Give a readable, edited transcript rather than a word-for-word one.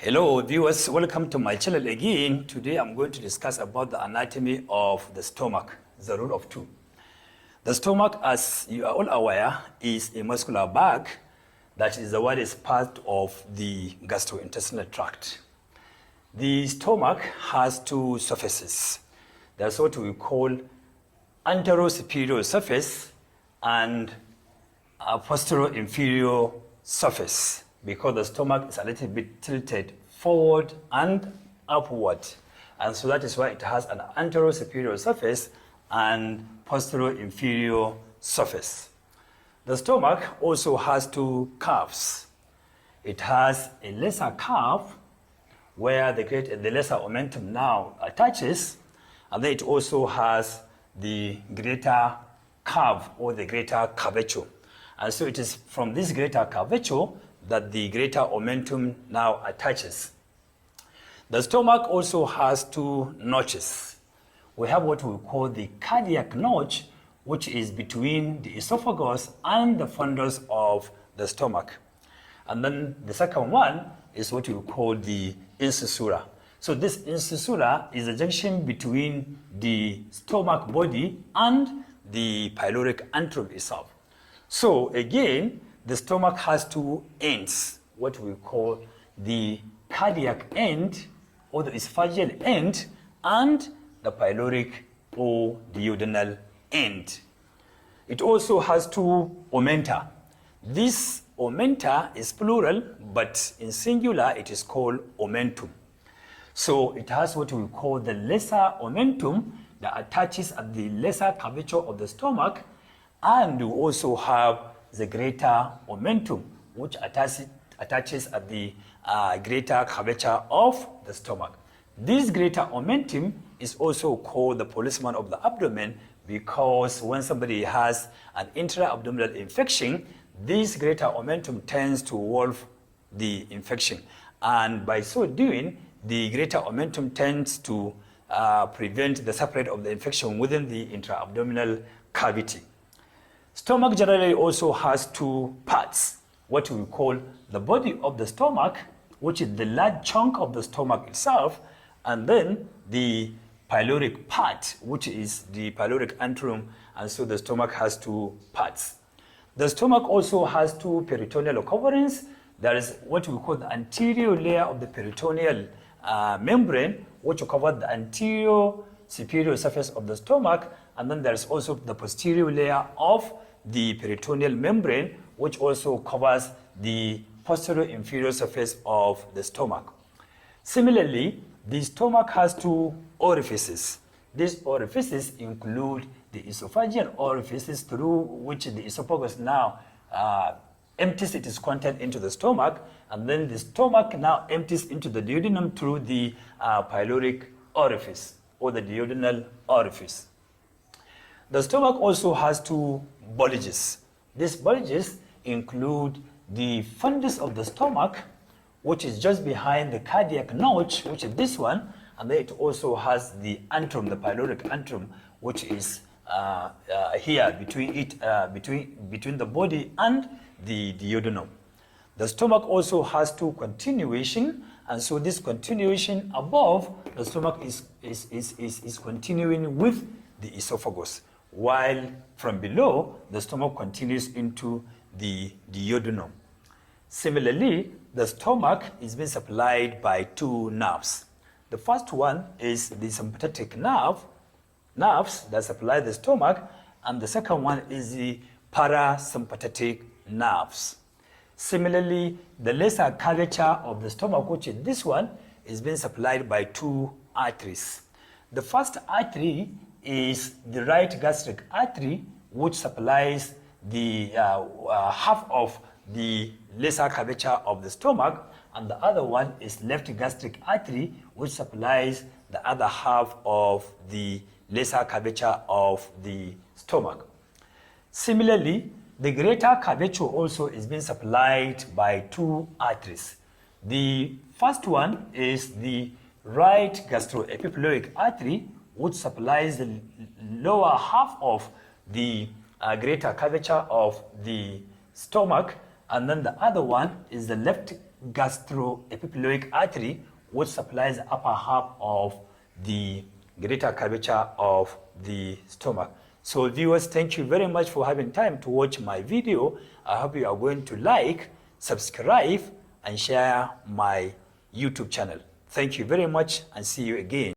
Hello viewers, welcome to my channel again. Today I'm going to discuss about the anatomy of the stomach, the rule of two. The stomach, as you are all aware, is a muscular bag that is the widest part of the gastrointestinal tract. The stomach has two surfaces. That's what we call anterior-superior surface and a posterior-inferior surface, because the stomach is a little bit tilted forward and upward. And so that is why it has an anterior superior surface and posterior inferior surface. The stomach also has two curves. It has a lesser curve where the lesser omentum now attaches, and then it also has the greater curve or the greater curvature. And so it is from this greater curvature that the greater omentum now attaches. The stomach also has two notches. We have what we call the cardiac notch, which is between the esophagus and the fundus of the stomach. And then the second one is what we call the incisura. So this incisura is the junction between the stomach body and the pyloric antrum itself. So again, the stomach has two ends, what we call the cardiac end or the esophageal end and the pyloric or duodenal end. It also has two omenta. This omenta is plural, but in singular it is called omentum. So it has what we call the lesser omentum that attaches at the lesser curvature of the stomach, and we also have the greater omentum, which attaches at the greater curvature of the stomach. This greater omentum is also called the policeman of the abdomen, because when somebody has an intra-abdominal infection, this greater omentum tends to wolf the infection. And by so doing, the greater omentum tends to prevent the spread of the infection within the intra-abdominal cavity. Stomach generally also has two parts, what we call the body of the stomach, which is the large chunk of the stomach itself, and then the pyloric part, which is the pyloric antrum, and so the stomach has two parts. The stomach also has two peritoneal coverings. There is what we call the anterior layer of the peritoneal membrane, which covers the anterior superior surface of the stomach, and then there's also the posterior layer of the peritoneal membrane, which also covers the posterior inferior surface of the stomach. Similarly, the stomach has two orifices. These orifices include the esophageal orifices, through which the esophagus now empties its content into the stomach, and then the stomach now empties into the duodenum through the pyloric orifice or the duodenal orifice. The stomach also has two bulges. These bulges include the fundus of the stomach, which is just behind the cardiac notch, which is this one, and then it also has the antrum, the pyloric antrum, which is here between the body and the duodenum. The stomach also has two continuation, and so this continuation above the stomach is continuing with the esophagus, while from below the stomach continues into the duodenum. Similarly, the stomach is being supplied by two nerves. The first one is the sympathetic nerves that supply the stomach, and the second one is the parasympathetic nerves. Similarly, the lesser curvature of the stomach, which is this one, is being supplied by two arteries. The first artery is the right gastric artery, which supplies the half of the lesser curvature of the stomach, and the other one is left gastric artery, which supplies the other half of the lesser curvature of the stomach. Similarly, the greater curvature also is being supplied by two arteries. The first one is the right gastroepipyloric artery, which supplies the lower half of the greater curvature of the stomach, and then the other one is the left gastroepiploic artery, which supplies the upper half of the greater curvature of the stomach. So viewers, thank you very much for having time to watch my video. I hope you are going to like, subscribe, and share my YouTube channel. Thank you very much, and see you again.